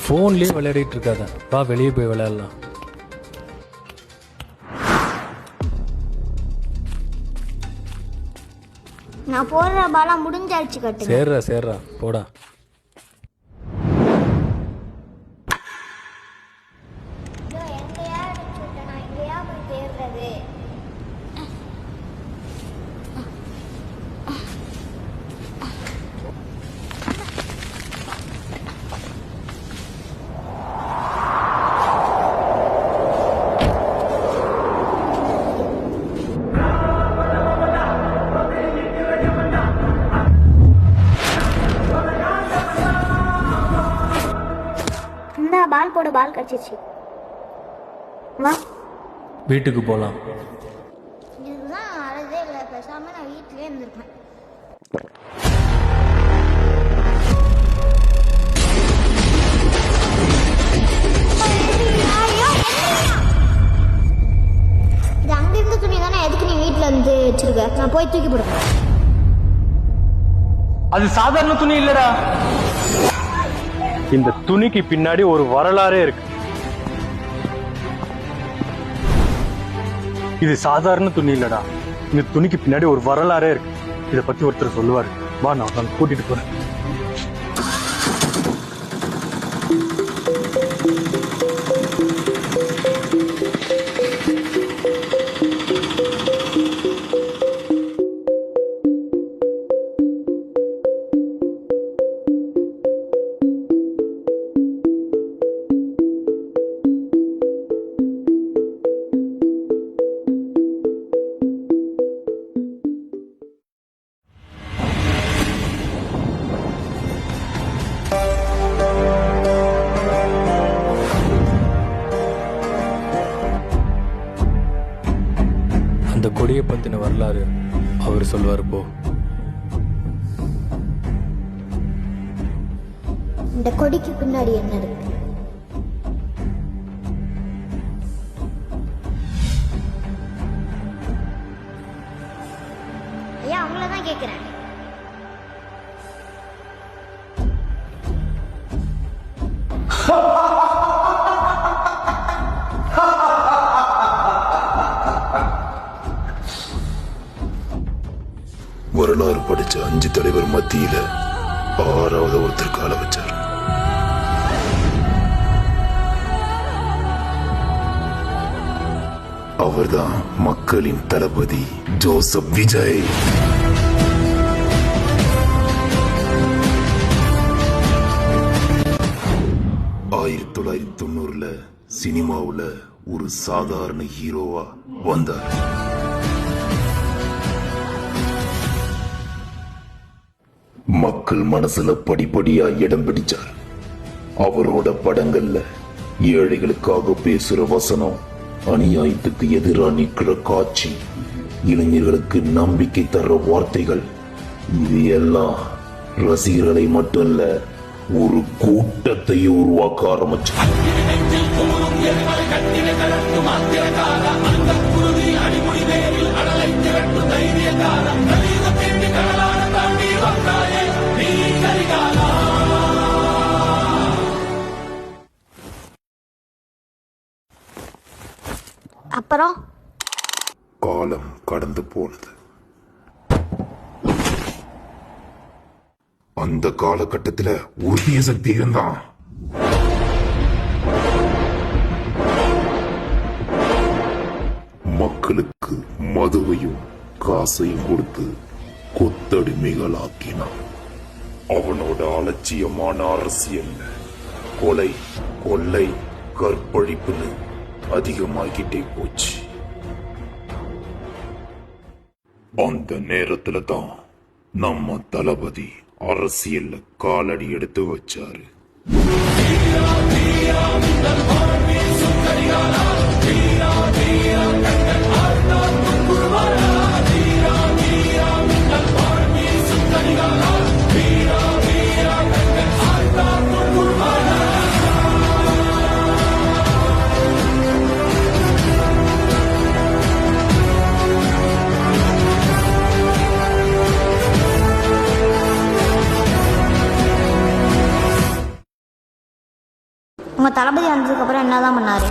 ஃபோன்லேயே விளையாடிட்டு இருக்காத, வா வெளியே போய் விளையாடலாம். நான் போடுற பாலா முடிஞ்சாச்சு கட்டு. சேர்றா போடா. பால் போட பால் கடிச்சிருச்சு. வா வீட்டுக்கு போகலாம். இதுதான் அழகே இல்லை, பேசாம நான் வீட்டிலே இருந்திருப்பேன். இது அங்கிருந்து துணி தானே, எதுக்கு நீ வீட்டில் வந்து வச்சிருக்க? நான் போய் தூக்கி போடுறேன். அது சாதாரண துணி இல்லடா, இந்த துணிக்கு பின்னாடி ஒரு வரலாறே இருக்கு. இது சாதாரண துணி இல்லடா, இந்த துணிக்கு பின்னாடி ஒரு வரலாறே இருக்கு. இத பத்தி ஒருத்தர் சொல்லுவாரு, வா நான் கூட்டிட்டு போறேன். அந்த கொடியை பத்தின வரலாறு அவர் சொல்வார். போ. இந்த கொடிக்கு பின்னாடி என்ன இருக்கு? ஐயா அவங்களதான் கேக்குறேன். வரலாறு படிச்ச 5 தலைவர் மத்தியில 6வது ஒருத்தர் கால வச்சார். அவர்தான் மக்களின் தளபதி ஜோசப் விஜய். 1990ல சினிமாவுல ஒரு சாதாரண ஹீரோவா வந்தார். மக்கள் மனசுல படிப்படியா இடம் பிடிச்சார். அவரோட படங்கள்ல ஏழைகளுக்காக பேசுற வசனம், அநியாயத்துக்கு எதிராக நிற்கிற காட்சி, இளைஞர்களுக்கு நம்பிக்கை தர்ற வார்த்தைகள், இது எல்லாம் ரசிகர்களை மட்டும் இல்ல, ஒரு கூட்டத்தை உருவாக்க ஆரம்பிச்சு. அப்புறம் காலம் கடந்து போனது. அந்த காலகட்டத்துல உறுதிய சக்தி இருந்தான். மக்களுக்கு மதுவையும் காசையும் கொடுத்து கொத்தடிமைகள் ஆக்கினான். அவனோட அலட்சியமான அரசியல் கொலை, கொள்ளை, கற்பழிப்புன்னு அதிகமாகிட்டே போச்சு. அந்த நேரத்துல தான் நம்ம தளபதி அரசியல்ல காலடி எடுத்து வச்சாரு. உங்கள் தளபதி வந்ததுக்கப்புறம் என்ன தான் பண்ணார்?